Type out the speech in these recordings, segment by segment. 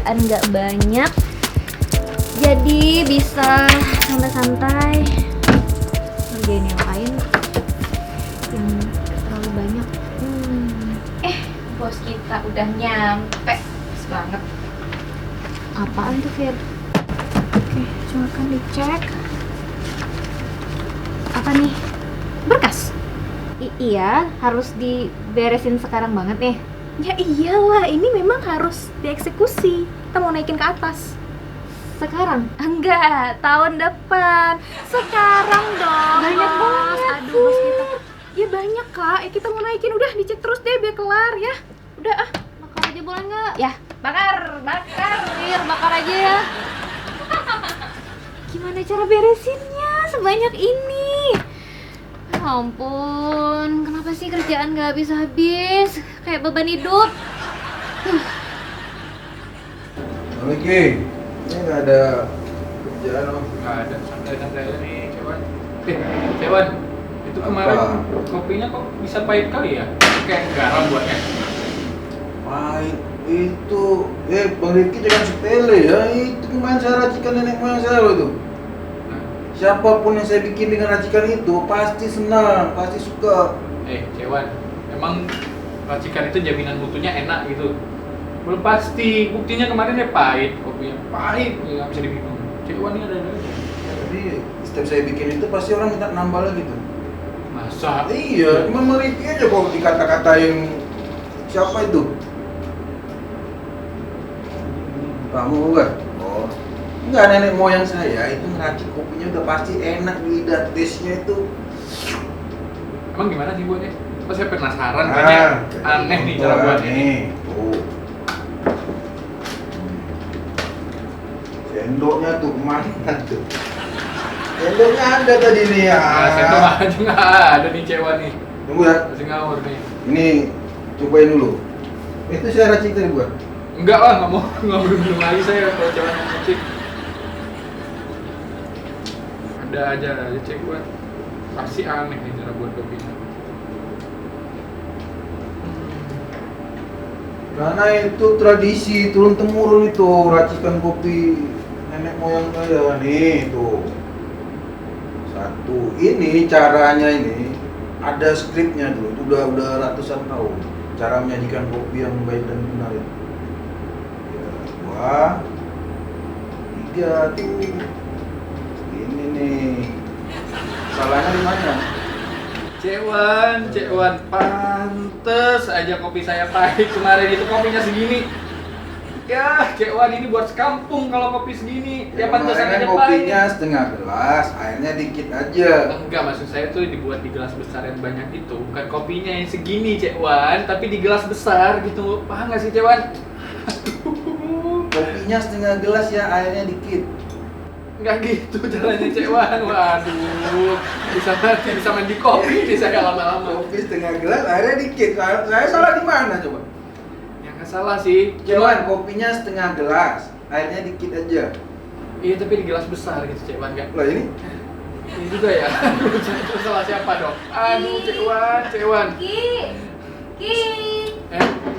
kerjaan nggak banyak, jadi bisa santai-santai ngerjain yang lain yang terlalu banyak. Bos kita udah nyampe. Pas banget. Apaan tuh, Fir? Oke, silakan dicek. Apa nih? Berkas? Iya, harus diberesin sekarang banget nih. Ya iyalah, ini memang harus dieksekusi. Kita mau naikin ke atas. Sekarang? Enggak, tahun depan. Sekarang dong. Banyak Bos. banget, Aduh, bos kita. Ya banyak, Kak. Kita mau naikin, udah dicek terus deh biar kelar ya. Udah ah. Bakar aja boleh nggak? Ya, Bakar. Fir, bakar aja ya. Gimana cara beresinnya sebanyak ini? Ya ampun, kenapa sih kerjaan nggak habis-habis? Kayak beban hidup. Oke, ini nggak ada kerjaan loh. Nggak ada, santai-santai aja nih, Cewan. Cewan, itu kemarin kopinya kok bisa pahit kali ya? Kayak garam buatnya. Pahit itu, Bang Rifki jangan sepele ya. Itu kemarin saya racikan nenek moyang saya loh itu. Nah, Siapapun yang saya bikin dengan racikan itu pasti senang, pasti suka. Cewan, emang racikan itu jaminan mutunya enak gitu? Belum pasti, buktinya kemarin ya pahit, kopinya pahit, nggak bisa diminum. Cewan ini ada aja. Jadi setiap saya bikin itu pasti orang minta nambah lagi tuh. Masa? Iya, cuma Bang Rifki aja kok dikata-katain siapa itu? Kamu bukan? Oh, enggak, nenek moyang saya itu ngeracik kopinya udah pasti enak di lidah, taste-nya itu. Emang gimana sih buatnya? Kok saya penasaran, kayaknya aneh nih cara buatnya ini. Tuh. Sendoknya tuh kemana tuh? Sendoknya ada tadi nih ya. Nah, sendok aja nggak ada nih Cewan nih. Tunggu ya. Masih ngawur nih. Ini cobain dulu. Itu saya racik tadi bukan? Enggak lah, nggak mau minum lagi saya kalau Cewan yang ngecek. Ada aja cek buat. Pasti aneh nih cara buat kopinya. Karena itu tradisi turun temurun itu racikan kopi nenek moyang saya nih tuh. Satu, ini caranya ini ada skripnya dulu, itu udah ratusan tahun cara menyajikan kopi yang baik dan benar itu. Ya, dua, tiga tuh. Ini nih. Salahnya di mana? Cewan, pantes aja kopi saya pahit kemarin itu kopinya segini. Ya, Cewan ini buat sekampung kalau kopi segini. Ya pantesan kemarin aja kopinya pahit. setengah gelas, airnya dikit aja. Enggak, maksud saya tuh dibuat di gelas besar yang banyak itu. Bukan kopinya yang segini, Cewan, tapi di gelas besar gitu. Paham nggak sih, Cewan? Kopinya setengah gelas ya, airnya dikit. Nggak gitu caranya, Cewan. Waduh, bisa main di kopi nih saya lama-lama. Kopi setengah gelas, airnya dikit. Saya salah di mana coba? Ya nggak salah sih. Cuman kopinya setengah gelas, airnya dikit aja. Iya, tapi di gelas besar gitu, Cewan, nggak? Lah ini? Ini juga ya. Itu salah siapa dong? Aduh, Cewan. Ki.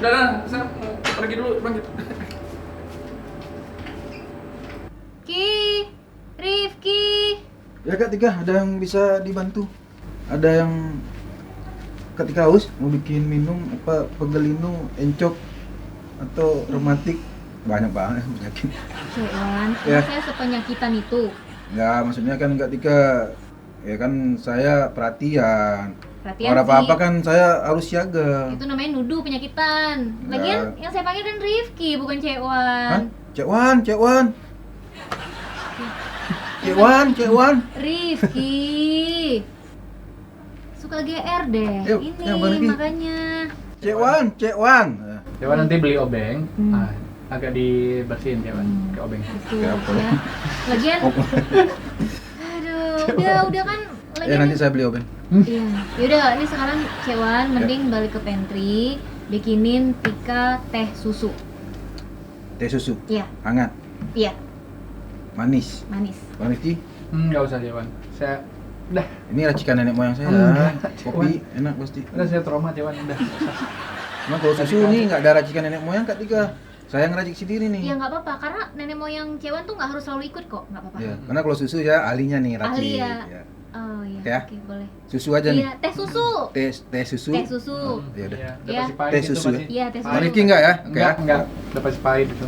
Udah, saya mau pergi dulu, bangkit. Ki. Rifki. Ya Kak Tika, ada yang bisa dibantu? Ada yang ketika haus mau bikin minum apa pegelinu, encok atau rematik? Banyak banget penyakit. Cewan, Ya. saya sepenyakitan itu. Ya maksudnya kan Kak Tika, ya kan saya perhatian. Perhatian Kalau apa-apa sih. kan saya harus siaga. Itu namanya nuduh penyakitan. Lagian yang saya panggil kan Rifki, bukan Hah? Cewan. Cekwan. Rifki. Suka GR deh. Yuk, Ini yang mana, Ki? makanya. Cekwan. Cewan nanti beli obeng. Agak dibersihin, Cewan. Ke obeng. Gitu Kayak apa? ya. Lagian udah kan Ya lagian. nanti saya beli oben. Iya. Yaudah, ini sekarang Cewan mending balik ke pantry, bikinin Tika teh susu. Teh susu, Iya, hangat, iya, manis. manis. Bang Rifki, Nggak usah, Cewan. Saya udah ini racikan nenek moyang saya. Enggak, Kopi enak pasti. saya trauma, Cewan. Udah. Emang kalau susu nih nggak ada racikan nenek moyang Kak Tika. Saya ngeracik sendiri nih. Ya nggak apa-apa, karena nenek moyang Cewan tuh nggak harus selalu ikut kok, nggak apa-apa. Ya, karena kalau susu ya ahlinya nih racik. Ahli ya. Ya. Oh iya, Ya. oke boleh. Susu aja nih. Iya, teh susu. Teh susu. Teh susu. Ya udah. Iya, udah Iya. pasti pahit Teh itu susu pasti. Iya, teh susu. Bang Rifki enggak ya? Oke ya. Enggak, udah pasti pahit itu.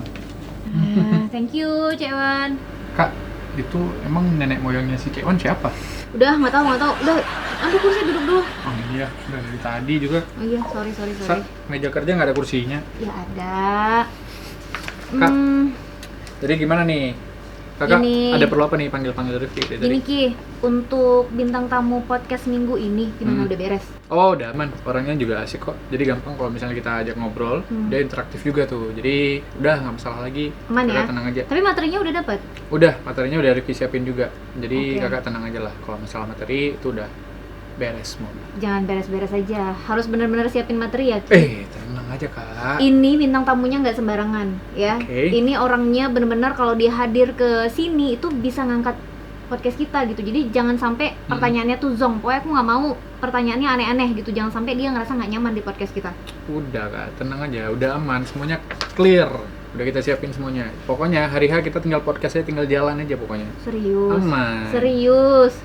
Thank you, Cewan. Kak, itu emang nenek moyangnya si Ceon siapa? Udah, nggak tahu. Udah, ambil kursi duduk dulu. Oh iya, udah dari tadi juga. Oh iya, sorry. Meja kerja nggak ada kursinya. Ya ada. Kak, jadi gimana nih? Kakak Ini- ada perlu apa nih panggil Rifki dari Gini tadi? Ki, untuk bintang tamu podcast minggu ini gimana, udah beres? Oh, udah aman. Orangnya juga asik kok. Jadi gampang kalau misalnya kita ajak ngobrol, dia interaktif juga tuh. Jadi udah nggak masalah lagi. Aman Kakak ya? tenang aja. Tapi materinya udah dapat. Udah, materinya udah Rifki siapin juga. Jadi Oke. kakak tenang aja lah. Kalau masalah materi itu udah beres semua. Jangan beres-beres aja, harus benar-benar siapin materi ya Ki. Tenang aja kak. Ini bintang tamunya nggak sembarangan ya. Oke. Ini orangnya benar-benar kalau dia hadir ke sini itu bisa ngangkat podcast kita gitu. Jadi jangan sampai pertanyaannya tuh zong. Pokoknya aku nggak mau pertanyaannya aneh-aneh gitu. Jangan sampai dia ngerasa nggak nyaman di podcast kita. Udah kak, tenang aja. Udah aman, semuanya clear. Udah kita siapin semuanya. Pokoknya hari H kita tinggal podcastnya tinggal jalan aja pokoknya. Serius. Aman. Serius.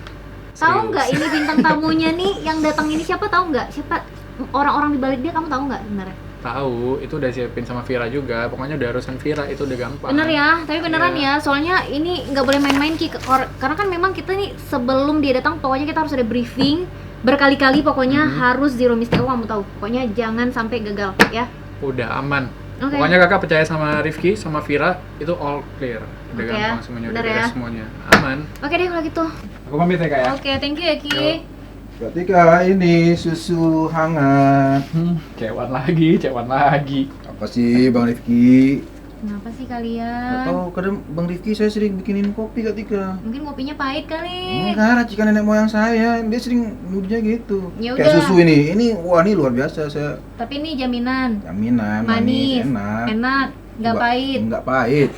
Tahu Serius. nggak ini bintang tamunya nih yang datang ini siapa, tahu nggak? Siapa orang-orang di balik dia, kamu tahu nggak sebenarnya? Tahu, itu udah siapin sama Vira juga. Pokoknya udah urusan Vira itu udah gampang. Bener ya, tapi beneran Iya. ya. Soalnya ini nggak boleh main-main Ki, karena kan memang kita nih sebelum dia datang pokoknya kita harus ada briefing berkali-kali, pokoknya harus zero mistake. Kamu tahu, pokoknya jangan sampai gagal ya. Udah aman. Oke. Pokoknya kakak percaya sama Rifki, sama Vira itu all clear. Udah Oke gampang ya, semuanya, bener udah beres ya. semuanya. Aman. Oke deh kalau gitu. Aku pamit ya kak ya. Oke, thank you ya Ki. Yo. Berarti Kak, ini susu hangat. Cewan lagi. Apa sih Bang Rifki? Kenapa sih Gak kalian? tahu, kadang Bang Rifki saya sering bikinin kopi Kak Tika. Mungkin kopinya pahit kali. Enggak, racikan nenek moyang saya. Dia sering nuduhnya gitu. Ya Kayak udah. susu ini. Wah ini luar biasa. Saya Tapi ini jaminan. jaminan Manis, enak. nggak pahit. Enggak pahit.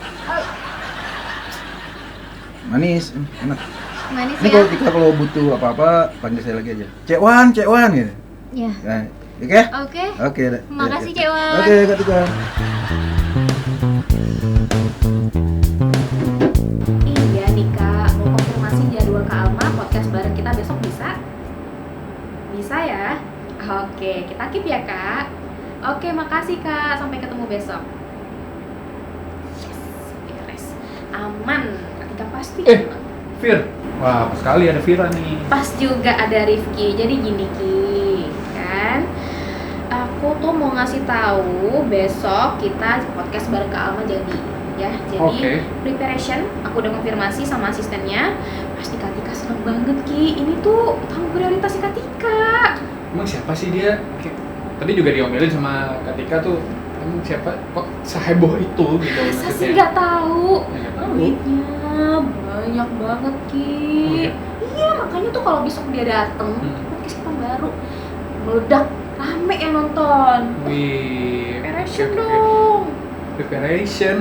Manis, enak. Manis Ini ya. kalau Tika kalau butuh apa-apa panggil saya lagi aja. Cekwan gitu. Ya. Nah, oke? Oke. Oke, dah. Makasih, Ya, ya. Cekwan. Oke, Kak Tika. Iya nih kak, mau konfirmasi jadwal Kak Alma podcast bareng kita besok bisa? Bisa ya? Oke, kita keep ya kak. Oke, makasih kak, sampai ketemu besok. Yes, beres. Aman, ketika pasti aman. Vir. Wah, pas sekali ada Vira nih. Pas juga ada Rifki. Jadi gini Ki, kan? Aku tuh mau ngasih tahu besok kita podcast bareng Kak Alma jadi ya. Jadi Oke. preparation aku udah konfirmasi sama asistennya. Pasti Kak Tika seneng banget Ki. Ini tuh tamu prioritas Kak Tika. Emang siapa sih dia? Tadi juga diomelin sama Kak Tika tuh. Emang siapa? Kok seheboh itu gitu? Masa sih nggak tahu? Ya, nggak tahu. Duitnya banyak banget Ki. Oh, iya? Iya makanya tuh kalau besok dia dateng, podcast kita baru meledak, rame yang nonton. Wih. Preparation oke, oke. dong. Preparation.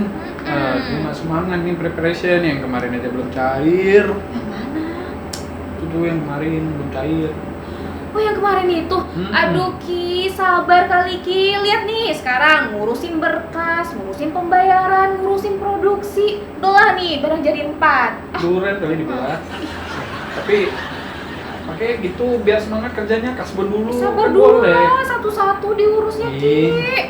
Ini mah semangat nih preparation, yang kemarin aja belum cair. Yang mana? Itu tuh yang kemarin belum cair. Oh yang kemarin itu, aduh Ki, sabar kali Ki. Lihat nih, sekarang ngurusin berkas, ngurusin pembayaran, ngurusin produksi. Udah lah nih, barang jadi 4. Duren kali dibelah. Tapi pakai gitu biar semangat kerjanya, kasbon dulu. Sabar kan dulu boleh. lah, satu-satu diurusnya Ki. Ih.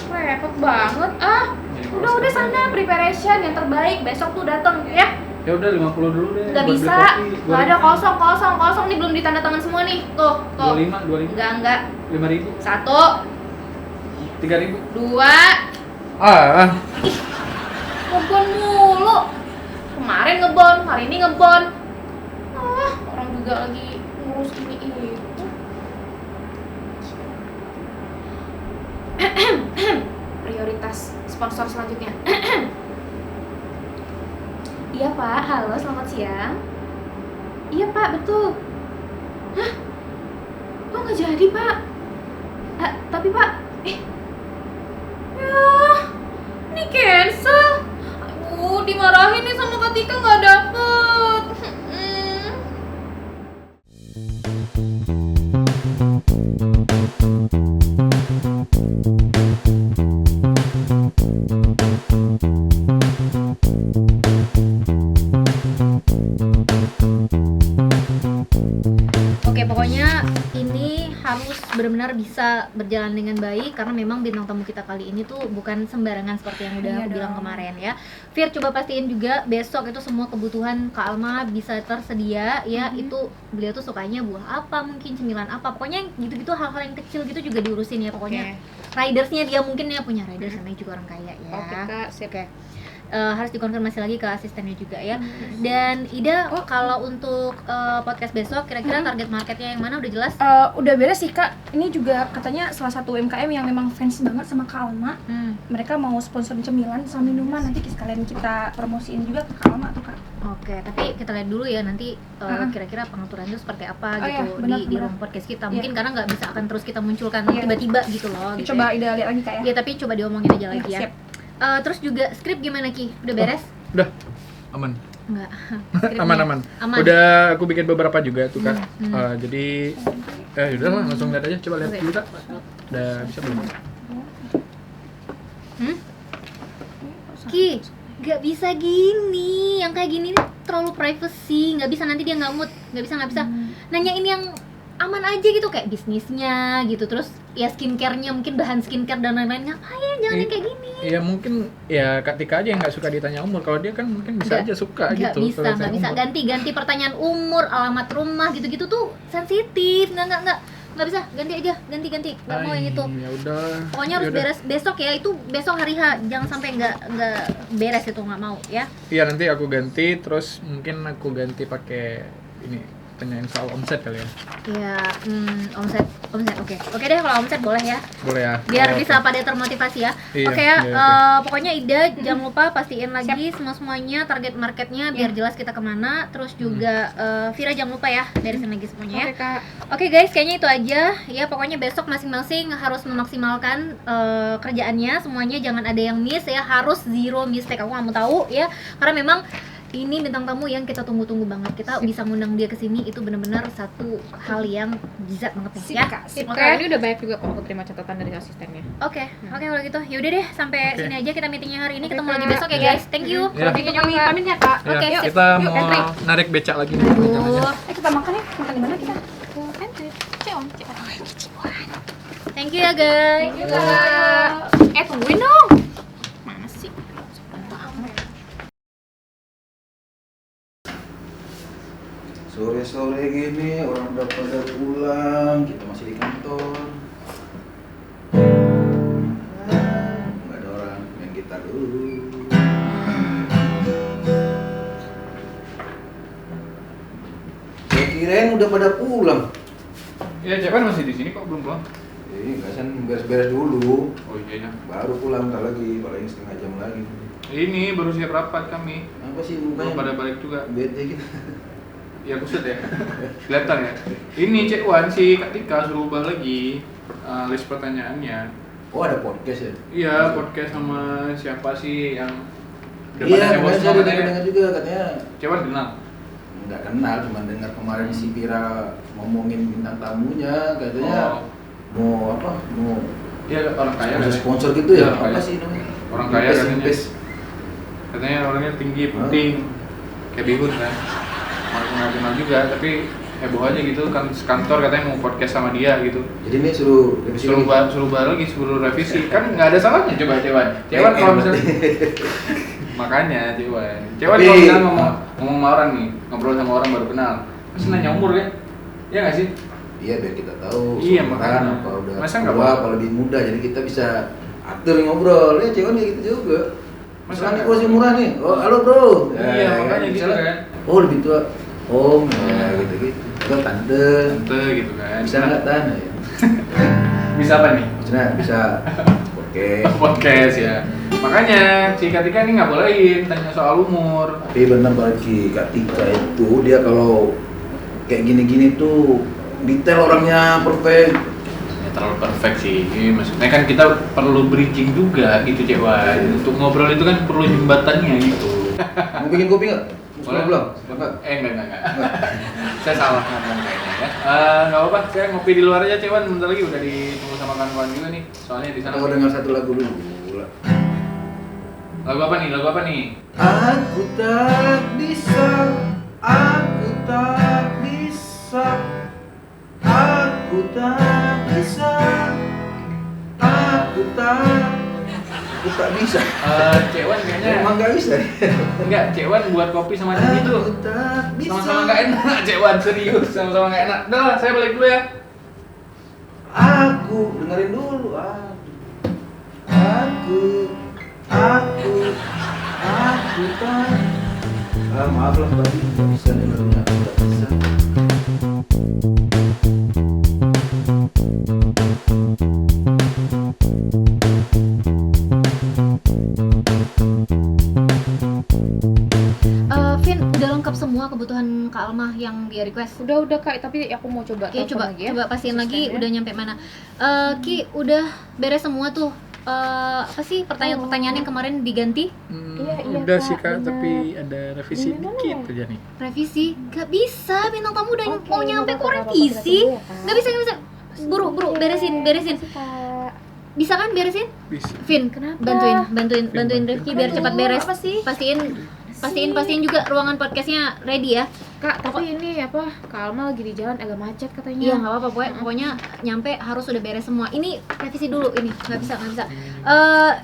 Repot banget Jadi Udah males sana kerjanya. preparation yang terbaik, besok tuh datang ya. Ya udah 50 dulu deh. Nggak buat beli bisa, kopi. nggak ada kosong nih, belum ditanda tangan semua nih. Tuh. 25. Enggak. 5.000. 1, 3.000. 2, Ah. ngebon mulu. Kemarin ngebon, hari ini ngebon. Orang juga lagi ngurus ini itu. Prioritas sponsor selanjutnya. Iya Pak, halo selamat siang. Iya Pak, betul. Hah? Kok nggak jadi Pak? Tapi Pak, ya, ini cancel. Aduh, dimarahin nih sama Kak Tika nggak dapet. ini harus benar-benar bisa berjalan dengan baik karena memang bintang tamu kita kali ini tuh bukan sembarangan seperti yang udah Iya aku bilang dong. kemarin ya. Fir, coba pastiin juga besok itu semua kebutuhan Kak Alma bisa tersedia ya. Itu beliau tuh sukanya buah apa, mungkin cemilan apa, pokoknya gitu-gitu, hal-hal yang kecil gitu juga diurusin ya pokoknya. Ridersnya dia mungkin ya punya riders, namanya juga orang kaya ya. Oke, Kak, sip. Oke. Harus dikonfirmasi lagi ke asistennya juga ya. Dan Ida, kalau untuk podcast besok kira-kira target marketnya yang mana udah jelas? Udah beres sih Kak. Ini juga katanya salah satu UMKM yang memang fans banget sama Kak Alma. Mereka mau sponsor cemilan sama minuman, nanti sekalian kita promosiin juga ke Kak Alma tuh Kak. Oke, tapi kita lihat dulu ya nanti kira-kira pengaturannya seperti apa Oh gitu iya, benar, di benar. ruang podcast kita. Iya. Mungkin karena nggak bisa akan terus kita munculkan Iya. tiba-tiba gitu loh. Gitu Coba ya. Ida lihat lagi Kak ya. Iya, tapi coba diomongin aja lagi ya. Siap. Terus juga skrip gimana Ki? Udah beres? Udah aman. Enggak. Skripnya. Aman. Aman. Udah aku bikin beberapa juga tuh Kak. Hmm. Jadi udah lah langsung lihat aja, coba lihat Oke. dulu Kak. Udah bisa belum? Ki, nggak bisa gini. Yang kayak gini nih terlalu privacy. Nggak bisa, nanti dia nggak mood. Nggak bisa. Nanyain yang aman aja gitu, kayak bisnisnya gitu. Terus ya skincare-nya, mungkin bahan skincare dan lain-lain. Ngapain? Jangan yang kayak gini. Ya mungkin ya Kak Tika aja yang nggak suka ditanya umur. Kalau dia kan mungkin bisa Nggak- aja suka Nggak gitu. bisa, kalau nggak saya bisa. umur. Ganti pertanyaan umur, alamat rumah gitu-gitu tuh sensitif. Nggak bisa. Ganti aja, ganti. Nggak mau yang itu. Ya udah. Pokoknya harus Yaudah. beres besok ya. Itu besok hari H. Jangan sampai nggak beres itu, nggak mau ya. Iya, nanti aku ganti, terus mungkin aku ganti pakai ini, tanyain soal omset kali ya. Ya, omset. Oke deh, kalau omset boleh ya. Boleh ya. Biar Oh, bisa oke. pada termotivasi ya. Iya, Oke ya, iya, pokoknya Ida jangan lupa pastiin lagi semuanya target marketnya biar jelas kita kemana. Terus juga Vira jangan lupa ya beresin lagi semuanya ya. Oke Kak. Oke guys, kayaknya itu aja ya. Pokoknya besok masing-masing harus memaksimalkan kerjaannya, semuanya jangan ada yang miss ya. Harus zero mistake. Aku nggak mau tahu ya, karena memang ini bintang tamu yang kita tunggu-tunggu banget. Kita bisa ngundang dia ke sini itu benar-benar satu hal yang jizat banget nih Sip ya. Kak. Sip Oke. Kak. Ini udah banyak juga kok aku terima catatan dari asistennya. Oke, kalau gitu. Yaudah deh, sampai Oke. sini aja kita meetingnya hari ini. Oke, Ketemu lagi Kak. besok ya Iya. guys. Thank you. Ya. Kalau kami pamit ya Kak. Ya, Oke, sip. kita Yuk, mau entry. narik becak lagi nih rencananya. Kita makan ya. Makan di mana kita? Entry. Ceon. Thank you ya guys. Yuk Kak. Tungguin dong. Mana sih? Sore-sore gini orang udah pada pulang, kita masih di kantor. Nggak ada orang main gitar dulu. Saya kirain udah pada pulang. Ya, Cepan masih di sini kok, belum pulang. Nggak kan beres-beres dulu, Oh iya. baru pulang ntar lagi, paling setengah jam lagi. Ini baru siap rapat kami. Apa sih Belum mukanya? pada balik juga. Bete gitu. Ya kusut ya. Kelihatan ya. Ini Cek Wan si Kak Tika suruh ubah lagi list pertanyaannya. Oh ada podcast ya? Iya, podcast sama siapa sih yang Iya, heboh kemarin saya banget ya? dengar juga katanya. Cepat kenal. Nggak kenal, cuma dengar kemarin si Vira ngomongin bintang tamunya, katanya mau apa? Mau Dia orang kaya sponsor, katanya. sponsor gitu Iya, ya? orang Apa kaya. sih namanya? Orang kaya Invest, katanya. invest. Katanya orangnya tinggi, penting. Kayak Bihun kan. Orang kenal juga, tapi heboh aja gitu kan sekantor katanya mau podcast sama dia gitu. Jadi ini suruh revisi lagi. Suruh bahas lagi, suruh revisi. Kan nggak ada salahnya coba Cewan. Cewan kalau misalnya makanya Cewan Tapi, kalau misalnya ngomong sama orang nih, ngobrol sama orang baru kenal, pasti nanya umur kan? Iya nggak sih? Iya biar kita tahu. Iya, seumuran, makanya. apa udah Masa nggak tua, boleh? apa lebih muda, jadi kita bisa atur ngobrol. Ya cewek kayak gitu juga. Masa Misalnya nggak? gua masih murah nih. Oh halo bro. Iya, makanya gitu misalnya, kan. Oh lebih tua. Om, ya gitu-gitu. Atau tante. Tante gitu kan. Bisa nggak tante ya? Bisa apa nih? Maksudnya bisa oke. Podcast ya. Makanya si Katika ini nggak bolehin tanya soal umur. Tapi benar bagi Kak Tika itu dia kalau kayak gini-gini tuh detail orangnya perfect. Ya terlalu perfect sih. Maksudnya kan kita perlu bridging juga gitu Cewan. Untuk ngobrol itu kan perlu jembatannya gitu. Mau bikin kopi nggak? Boleh? Belum? Enggak. Enggak. Saya salah ngomong kayaknya ya. Nggak apa-apa, saya ngopi di luar aja Cewan. Bentar lagi udah ditunggu sama kawan-kawan juga nih. Soalnya di sana. Kita mau dengar satu lagu dulu. Lagu apa nih? Lagu apa nih? Aku tak bisa, aku tak bisa, aku Aku tak bisa. Aku tak bisa. Cewan kayaknya Emang nggak bisa. enggak, Cewan buat kopi sama Dini tuh Aku tak bisa. sama-sama nggak enak. Cewan serius, sama-sama nggak enak. Udah lah, saya balik dulu ya. Aku dengerin dulu. Aku tak. Maaf lah tadi nggak bisa dengernya. Nggak bisa. Vin, udah lengkap semua kebutuhan Kak Alma yang dia request. Udah Kak, tapi aku mau coba Oke, telepon coba lagi ya. coba pastiin lagi Asistennya. udah nyampe mana. Ki, udah beres semua tuh. Apa sih pertanyaan-pertanyaan yang kemarin diganti? Iya, Udah Kak, sih Kak, benar. tapi ada revisi Gimana dikit ya? aja nih. Revisi? Gak bisa, bintang tamu udah Oke, mau nyampe nggak kok apa-apa, revisi. kita tunggu ya, Kak. Gak bisa. Buru, beresin. Makasih, Kak. Bisa kan beresin? Bisa. Vin, Kenapa? bantuin Rifki biar cepat beres. Apa sih? Pastiin juga ruangan podcastnya ready ya. Kak, tapi ini apa? Kak Alma lagi di jalan agak macet katanya. Iya nggak apa-apa, pokoknya nyampe harus udah beres semua. Ini revisi dulu ini, nggak bisa.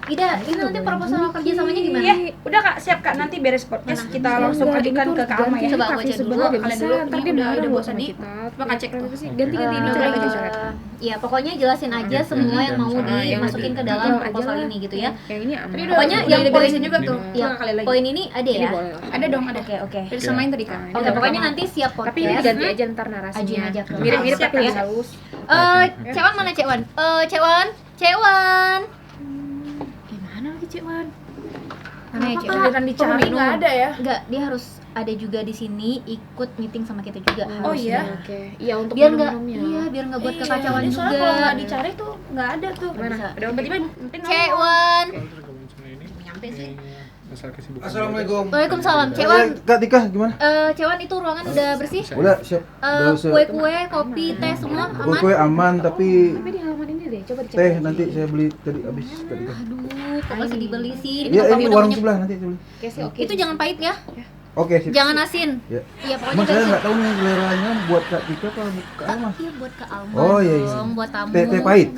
Ida, ini nanti proposal kerjasamanya gimana? Iya, udah Kak, siap Kak. Nanti beres podcast kita langsung ajukan ke Kak Alma ya. Coba aku cek dulu, kalian dulu. Ntar Ini dia udah marah buat sama tadi. kita. Coba cek tuh. Ganti ini Coba coba lagi lagi surat. Ya pokoknya jelasin aja semua yang mau dimasukin ke dalam proposal ini gitu ya. Yang ini aman. Tadi Pokoknya udah yang diberesin poin- juga tuh. Ya, Coba kali lagi. poin ini ada Ini ya. boleh lah. Ada dong, ada. Oke. Udah disamain tadi Kak. Oke, pokoknya nanti siap podcast. Tapi ini diganti aja ntar narasinya. Ajuin aja ke Mirip-mirip Siap tapi ya. lebih halus. Cewan mana Cewan? Cewan. Gimana lagi, Cik Wan? Mana ya Cewan? Giliran dicari nggak ada ya. Enggak, dia harus ada juga di sini ikut meeting sama kita juga. Oh harus. iya? Oke. Iya, untuk Biar nggak, minum-minumnya. iya biar nggak buat Iya, kekacauan ini soalnya juga. kalau nggak dicari tuh nggak ada tuh. Gimana? Bisa. Ada Tiba-tiba nanti nongol. Cewan. Nyampe sih. Kesibukan. Assalamualaikum. Waalaikumsalam. Cewan. Kak Tika gimana? Cewan itu ruangan udah bersih? Udah siap. Udah usah. Kue-kue, kopi, teh semua aman? Kue aman tapi Tapi di halaman ini deh, coba dicek. teh lagi. nanti saya beli tadi habis Kak Tika. Aduh, kok masih dibeli sih? Iya Bintang tamu ini udah warung banyak. sebelah nanti saya beli. Oke sih, oke. Itu jangan pahit ya. Oke sip. Jangan asin. Ya. Iya, pokoknya Emang saya bersih. nggak tahu nih seleranya buat Kak Tika apa Kak Alma. Iya buat Kak Alma Oh, iya, iya. dong, buat tamu. Teh pahit.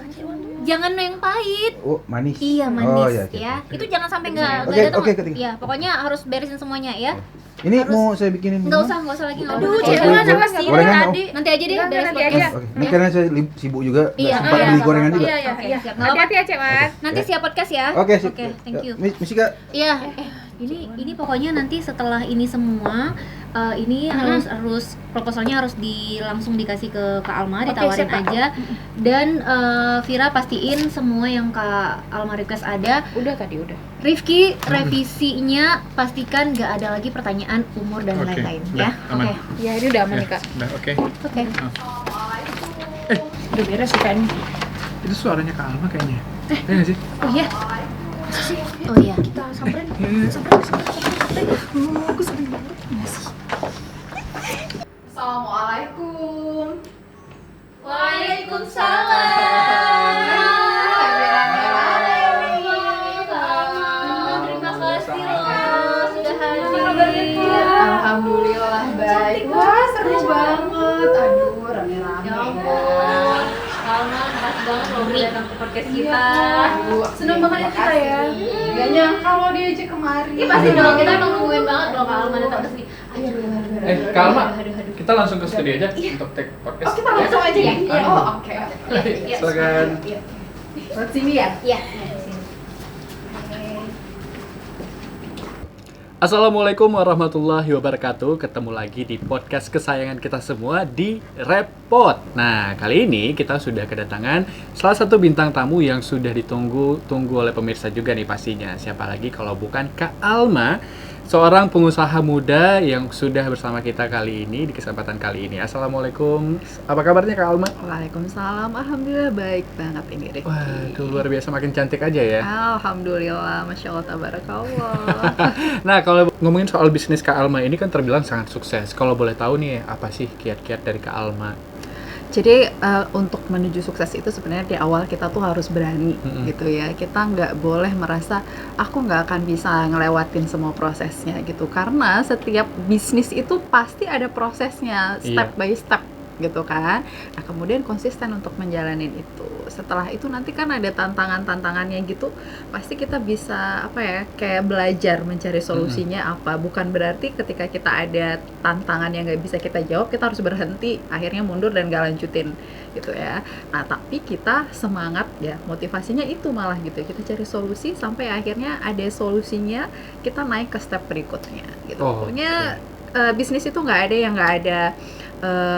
Jangan yang pahit. Oh manis. Iya manis Oh iya. oke. ya. Itu jangan sampai nggak Oke, datang. oke, ketika. Iya, pokoknya harus beresin semuanya ya. Ini Harus- mau saya bikinin. Nggak minuman? usah lagi nggak Aduh, usah. Cik Oke, Wan boleh. apa sih Gorengan, tadi? Nanti aja deh Enggak, beres nanti podcast. aja. Oke. Ini karena saya sibuk juga. Nggak Iya, sempat iya. beli gorengan juga. Iya, iya, Oke, iya. siap. Nggak apa-apa. Hati-hati ya, Cik Wan. Nanti siap podcast ya. Oke sip. Oke, thank you. Misi Kak. Iya, ini pokoknya nanti setelah ini semua ini harus proposalnya harus langsung dikasih ke Kak Alma, Oke, ditawarin siap, Kak. aja. Dan Vira pastiin semua yang Kak Alma request ada. Udah tadi, udah. Rifki revisinya pastikan gak ada lagi pertanyaan umur dan Oke, lain-lain udah, ya. aman. Oke. Ya, ini udah aman nih, Kak. Udah, oke. Oke. Udah beres sih kan. Itu suaranya Kak Alma kayaknya. Iya nggak sih? Oh iya. Oh iya. Kita samperin. Iya. Aku sering banget. Assalamualaikum. Terima kasih loh sudah hadir. Alhamdulillah baik. Wah, seru banget. Aduh, rame-rame. Ya ampun. Alma, makasih banget loh udah datang ke podcast kita. Aduh, Seneng banget ya kita ya. Gak nyangka lo diajak kemari. Ini pasti dong, kita emang nungguin banget loh Kak Alma datang ke sini. Kak Alma, kita langsung ke studio aja untuk take podcast. Oh, kita langsung aja ya? Iya. Oh, oke. Iya. Silakan. Buat sini ya? Iya. Assalamualaikum warahmatullahi wabarakatuh. Ketemu lagi di podcast kesayangan kita semua di Repot. Nah, kali ini kita sudah kedatangan salah satu bintang tamu yang sudah ditunggu oleh pemirsa juga nih pastinya. Siapa lagi kalau bukan Kak Alma, seorang pengusaha muda yang sudah bersama kita kali ini di kesempatan kali ini. Assalamualaikum. Apa kabarnya Kak Alma? Waalaikumsalam, alhamdulillah baik banget ini Rifki. Waduh, luar biasa, makin cantik aja ya. Alhamdulillah, masya Allah, tabarakallah. Nah, kalau ngomongin soal bisnis Kak Alma ini kan terbilang sangat sukses. Kalau boleh tahu nih, apa sih kiat-kiat dari Kak Alma? Jadi untuk menuju sukses itu sebenarnya di awal kita tuh harus berani gitu ya. Kita nggak boleh merasa aku nggak akan bisa ngelewatin semua prosesnya gitu. Karena setiap bisnis itu pasti ada prosesnya, step by step gitu kan. Nah kemudian konsisten untuk menjalanin itu. Setelah itu nanti kan ada tantangannya gitu, pasti kita bisa apa ya, kayak belajar mencari solusinya apa. Bukan berarti ketika kita ada tantangan yang nggak bisa kita jawab kita harus berhenti, akhirnya mundur dan gak lanjutin gitu ya. Nah tapi kita semangat ya, motivasinya itu malah gitu, kita cari solusi sampai akhirnya ada solusinya, kita naik ke step berikutnya gitu. Pokoknya bisnis itu nggak ada yang nggak ada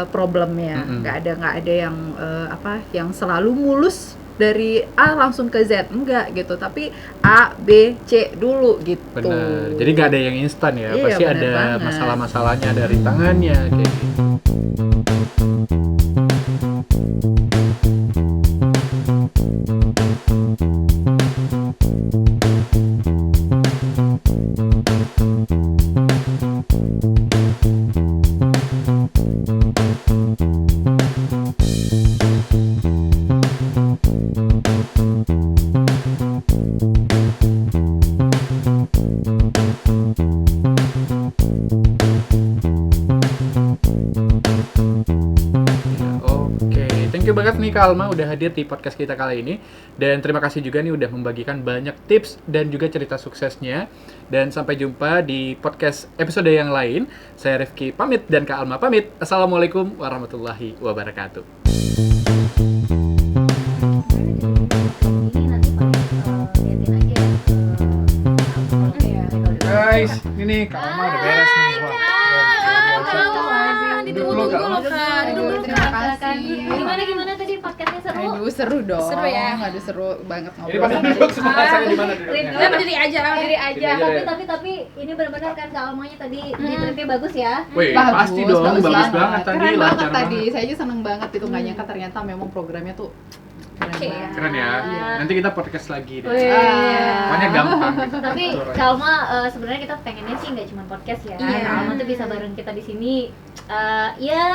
problemnya, nggak ada yang yang selalu mulus dari A langsung ke Z, enggak gitu, tapi A, B, C dulu gitu. Benar, jadi nggak ada yang instan ya, Iya, pasti bener ada banget. masalah-masalahnya dari tangannya kayak gitu. Oke, thank you banget nih Kak Alma udah hadir di podcast kita kali ini. Dan terima kasih juga nih udah membagikan banyak tips dan juga cerita suksesnya. Dan sampai jumpa di podcast episode yang lain. Saya Rifki pamit dan Kak Alma pamit. Assalamualaikum warahmatullahi wabarakatuh. Ini nanti paling liatin aja ya. Guys, ini Kak Alma udah beres nih. Wah, Ditunggu loh Kak, ditunggu dulu Terima Kak. kasih. Gimana tadi podcastnya seru? Aduh seru dong. Seru ya? Aduh seru banget Ini ngobrol. pada sama duduk Rifki. semua, saya di mana duduknya? Udah berdiri aja. Diri aja. Diri aja. Tapi ini benar-benar kan Kak Almanya tadi di tripnya bagus ya. Wih, pasti dong, bagus banget tadi, Keren banget lancar tadi. banget. Saya aja seneng banget itu, nggak nyangka ternyata memang programnya tuh keren Oke. banget. Keren ya. Iya. Nanti kita podcast lagi deh. Wih. Pokoknya gampang gitu. Tapi Atur aja. Kalma sebenarnya kita pengennya sih nggak cuma podcast ya. Iya. Kalma tuh bisa bareng kita di sini. Ya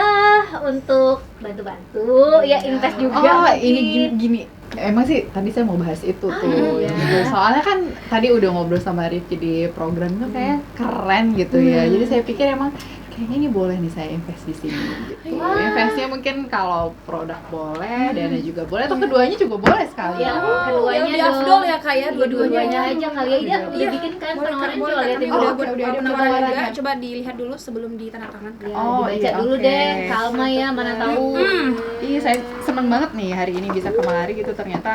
untuk bantu-bantu, ya invest juga. Oh, mungkin. ini gini. Emang sih tadi saya mau bahas itu tuh. iya. Gitu. Soalnya kan tadi udah ngobrol sama Rifki di program itu kayak keren gitu ya. Jadi saya pikir emang kayaknya ini boleh nih saya invest di sini gitu. Wah. Investnya mungkin kalau produk boleh, dana juga boleh, atau keduanya juga boleh sekali. Ya, Wow. keduanya Ya, udah afdol ya, Kak, ya, Iya, dua-duanya. dua-duanya aja kali ya. Iya, udah Iya. bikin kan Boleh, penawaran Kak, boleh, coba Kak. liatin Kami dulu. udah Oke, buat udah ada penawaran juga. penawarannya. Coba dilihat dulu sebelum ditandatangan. Ya, Oh, dibaca iya, dulu oke. deh, Kalma ya, mana tahu. Iya, saya seneng banget nih hari ini bisa kemari gitu. Ternyata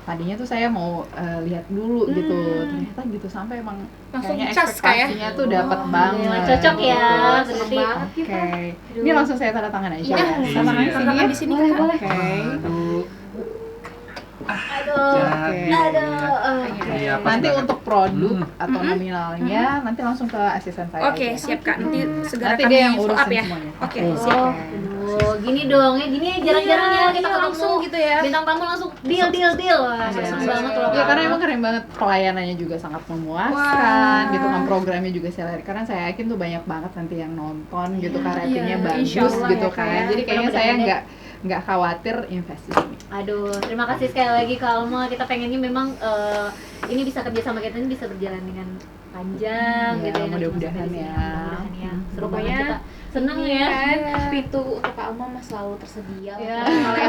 tadinya tuh saya mau lihat dulu gitu. Ternyata gitu sampai emang Langsung kayaknya cas, Kak, ya? ekspektasinya tuh dapat Oh, banget. iya, cocok ya, gitu. berarti. Oke. Ini langsung saya tanda tangan aja. Iya, ya. tanda Tanda tangan tangan di sini, boleh, Kak. boleh. Oke. Aduh. Aduh. Jadi. Aduh. Iya, pas Nanti banget. untuk produk Hmm. atau nominalnya nanti langsung ke asisten saya. Oke, aja. siap Kak. Nanti segera Nanti kami dia yang follow urusin up ya. semuanya. Oke, Oh. siap. Aduh, gini dong ya, gini jarang-jarang ya kita ketemu langsung gitu ya. bintang tamu langsung deal. Wah, Iya. seneng banget loh. Iya, karena emang keren banget, pelayanannya juga sangat memuaskan gitu kan, programnya juga saya lihat, karena saya yakin tuh banyak banget nanti yang nonton gitu kan, ratingnya Iya, bagus insya Allah gitu ya, Kak, kan, ya. jadi kayaknya saya Mudah-mudahan nggak khawatir invest di sini. Aduh, terima kasih sekali lagi Kak Alma. Kita pengennya memang ini bisa kerja sama kita ini bisa berjalan dengan panjang Iya, gitu ya. nggak cuma mudah-mudahan sampai di sini. ya. Mudah-mudahan ya. Seru banget Pokoknya kita. Seneng ya. Kan Pintu untuk Kak Alma mah selalu tersedia. Ya.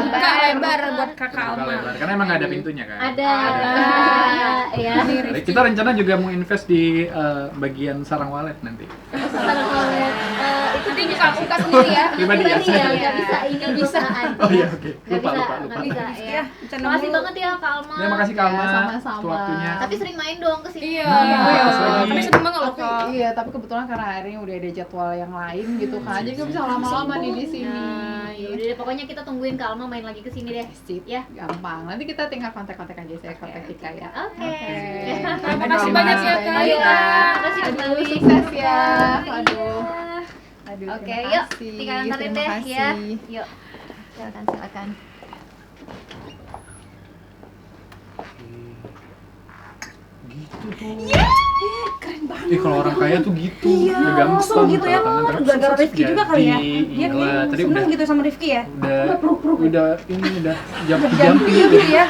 Buka lebar buat Kakak Buka Alma. lebar. Karena emang nggak ada pintunya kan. Ada. Ya. Kita rencana juga mau invest di bagian sarang walet nanti. Nanti buka sendiri ya. Pribadi ya. Pribadi ya, nggak bisa ini perusahaan. Oh iya, oke. Nggak Lupa, bisa, lupa. nggak bisa ya. bercanda Makasih mulu. banget ya Kak Alma. Ya, makasih Kak Alma. Ya, sama-sama. Untuk waktunya. Tapi sering main dong ke sini. Iya. Pas lagi. Kami seneng banget loh Tapi, Kak. iya, tapi kebetulan karena hari ini udah ada jadwal yang lain gitu kan, jadi nggak bisa lama-lama nih di sini. Nah, yaudah deh, pokoknya kita tungguin Kak Alma main lagi ke sini deh. Sip, Ya. gampang. Nanti kita tinggal kontak-kontak aja, saya kontak Tika ya. Oke. Terima kasih banyak ya Kak. Ayo, Tika. Terima kasih Aduh, kembali. sukses ya. Iya. Aduh. Aduh, Oke, terima yuk. kasih. Tika antarin Terima deh ya. kasih. Yuk. Silakan. Gitu tuh. Keren banget. Kalau orang kaya tuh gitu. Iya, Udah gampang. langsung gitu ya. tanda tangan. Gara-gara Rifki juga kali ya. Jadi, Dia gila. kayaknya Tadi seneng udah gitu sama Rifki ya. udah ini udah Jampi jampi gitu ya.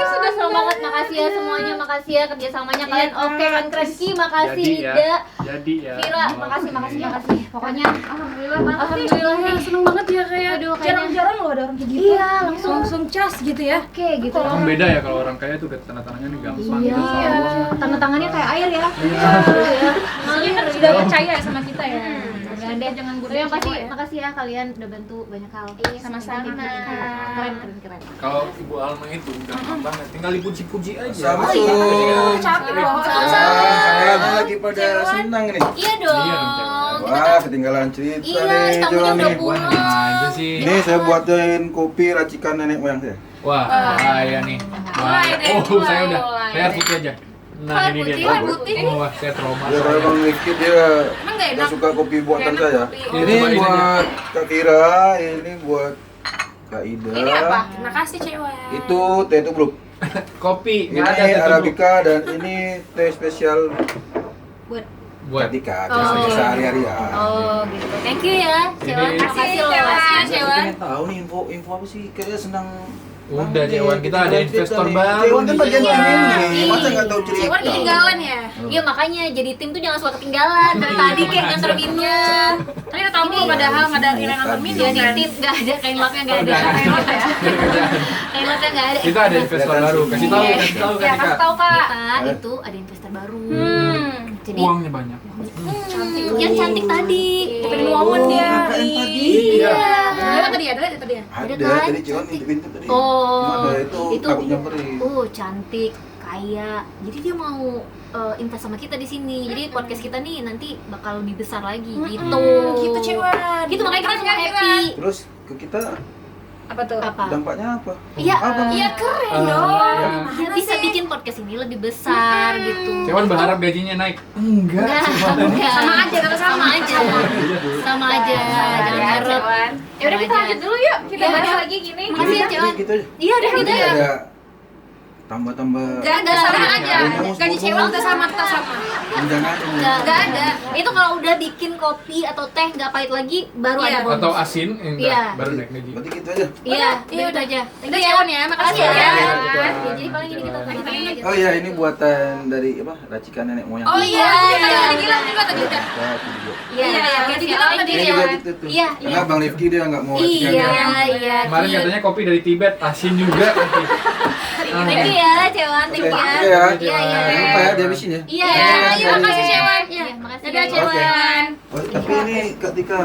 Sudah senang banget, makasih ya semuanya, makasih ya ya kerjasamanya kalian. Oke kan keren Ki, makasih Jadi ya. Ida. Jadi ya. Vira, makasih. Pokoknya Alhamdulillah banget. alhamdulillah nih. Seneng banget ya kayak Aduh, kayaknya- jarang-jarang loh ada orang kayak gitu. Iya, langsung cas gitu ya. oke gitu. Emang beda ya kalau orang kaya tuh tanda tangannya gampang Iya, gitu soalnya. tanda tangannya kayak air ya. Iya. Soalnya kan sudah percaya ya sama kita ya. Jangan deh, Jangan Tapi yang pasti kecewa ya. makasih ya kalian udah bantu banyak hal. Sama-sama. Keren. Kalau Ibu Alma itu gampang banget, tinggal dipuji-puji aja. Assalamualaikum. Capek loh. Kalian lagi pada senang nih. Iya dong. Iya dong, Wah, ketinggalan cerita Iya, nih, tamunya Jolan udah nih. pulang. Aja sih. Ini saya buatin kopi racikan nenek moyang saya. Wah, bahaya nih. Bahaya. Oh, saya air putih aja. Nah, ini dia. Air putih. Oh, wah, saya trauma. Ya kalau Bang Rifki dia Emang nggak nggak enak? suka kopi buatan saya. Oh, Ini cobain buat Kak Kira, ini buat Kak Ida. Ini apa? Terima kasih cewek. Itu teh tubruk. Kopi, Ini nggak ada teh tubruk. Arabica dan ini teh spesial Buat Ketika biasanya sehari-hari ya. Oh, gitu. Thank you ya, Cewan. Ini- Makasih loh. Saya pengen tahu nih info apa sih, kayaknya senang. Udah, Cewan, kita ada investor baru Cewan kan nih. bagian Iya. tim ini, Iya. masa nggak tahu cerita? Cewek ketinggalan ya. Iya makanya jadi tim tuh jangan suka ketinggalan. Dari tadi kayak nganter minnya. Tadi udah tahu padahal nggak ada yang nonton minum Jadi kan. tim nggak ada kain lapnya nggak ada. Kain lapnya nggak ada. Kita ada investor baru. Kasih tahu, Iya. kasih tahu Ya kan kasih Kak. tahu Kak. Kita itu ada investor baru. Jadi Uangnya banyak. yang cantik tadi. Pengen momen dia. Yang tadi. Iya. Ada tadi ada tadi ya. Ada kan? tadi Cewan pintu tadi. Oh, Cuma ada itu takut nyamperin. Cantik, kaya. Jadi dia mau invest sama kita di sini. Jadi podcast kita nih nanti bakal lebih besar lagi gitu. Gitu cewek. Gitu makanya kita semua happy. Terus ke kita Apa tuh? Apa? dampaknya apa? Iya, Apa? Iya keren Eh, dong. iya. Ya, bisa bikin podcast ini lebih besar gitu. Cewan berharap gajinya naik. Enggak. Enggak. Sama aja, tetap sama aja. Sama aja. Jangan harap. Ya udah kita lanjut dulu yuk. Kita Iya. bahas lagi gini. Makasih ya, Cewan. Gitu aja. Iya, udah gitu Jadi ya. ada tambah-tambah Gak ada sama Nggak aja. ada. Gaji cewek udah sama tetap sama. undangan. Enggak ada. Itu kalau udah bikin kopi atau teh nggak pahit lagi baru Iya. ada bonus. Atau asin, enggak, Iya. baru naik gaji. Berarti gitu aja. Iya, Iya, udah aja. Udah Cewan ya, makasih ya. Ya, Cewan. jadi paling ini kita tanda tangan aja. Oh iya, ini buatan dari apa? Racikan nenek moyang. Oh iya, Iya. tadi dibilang juga tadi udah. Nah, itu juga. Iya, Iya, makasih jadi ya. bilang Thank tadi you, Ini ya. juga Cewan. gitu tuh. Iya, Karena Bang Rifki dia nggak mau racikan. Iya, iya. Kemarin Ki. katanya kopi dari Tibet, asin juga. Thank you ya, Cewan. Thank you Oke, ya. oke ya. Iya, iya. Jangan lupa ya dihabisin ya. Iya, Iya, makasih Cewan. Iya, makasih. Dadah ya. Cewan. Oh, tapi ini ketika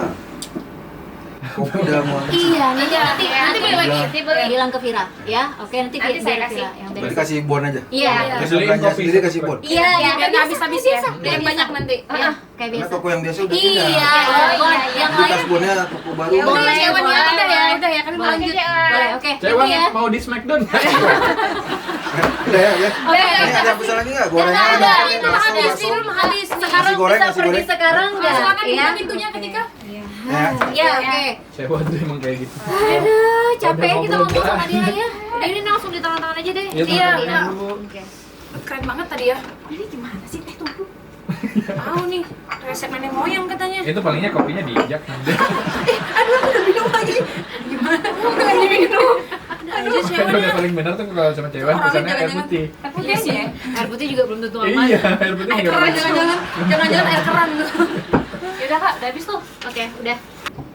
kopi udah mau Iya, nanti beli lagi. bilang ke Vira, ya. Oke, nanti Nanti biar saya Vira kasih. yang berarti beres. kasih bon aja. Iya. Terus Beliin belanja kopi. sendiri kasih bon. Iya, iya. Biar nggak habis-habis ya. Biar Biar banyak nanti. Iya, kayak Karena biasa. toko yang biasa udah Iya, pindah. yang Jadi lain. tas bonnya toko baru. Ya udah Boleh, Cewan ya, boleh. udah ya, udah ya. Kami mau Boleh. lanjut. Boleh, oke. Cewan Thank you ya. mau di Smackdown. Udah ya, ya. Oke, Ini ada pesan lagi nggak? Gorengan Nggak ada. ada. Bakso, Habis, bakso. belum habis. Sekarang Nasi goreng, bisa nasi pergi goreng. sekarang enggak? Silakan Ya. buka pintunya ketika. Ya. Iya, oke. Cewan tuh emang kayak gitu. Aduh, capek Udah kita ngobrol ngomong sama banget. dia ya. Udah ini langsung di tangan-tangan aja deh. Iya, Iya, tangan Kak. dulu. Oke. Keren banget tadi ya. Ini gimana sih teh tubruk? Tahu nih, resep nenek moyang katanya. Itu palingnya kopinya diinjak nanti. Aduh, aku udah minum lagi. Gimana? Udah diminum. Aduh, Makanya udah paling benar tuh kalau sama Cewan Orangnya pesannya air jangan-jangan- putih. Iya sih ya. Air putih juga belum tentu aman. Iya, air putih Air nggak keran, apa-apa. jangan-jangan air keran tuh. Yaudah Kak, udah habis tuh. Oke, udah.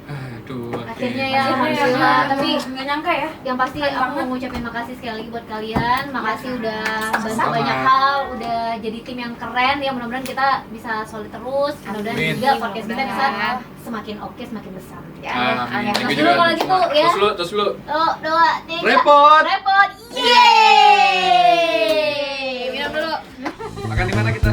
Aduh, Akhirnya ya, Akhirnya ya, alhamdulillah. Kak. Tapi nggak nyangka ya. yang pasti Keren aku banget. mau ngucapin makasih sekali lagi buat kalian. Makasih udah bantu Sama-sama. banyak hal, udah jadi tim yang keren ya. Mudah-mudahan kita bisa solid terus. Mudah-mudahan Amin. juga podcast kita bisa Mudah-mudahan. semakin oke, semakin besar. Ya. Amin. Oke, Thank you terus juga. dulu kalau gitu ya. Terus dulu. Oh, 2, 3. Repot. Repot. Yeay. Minum dulu. Makan di mana kita?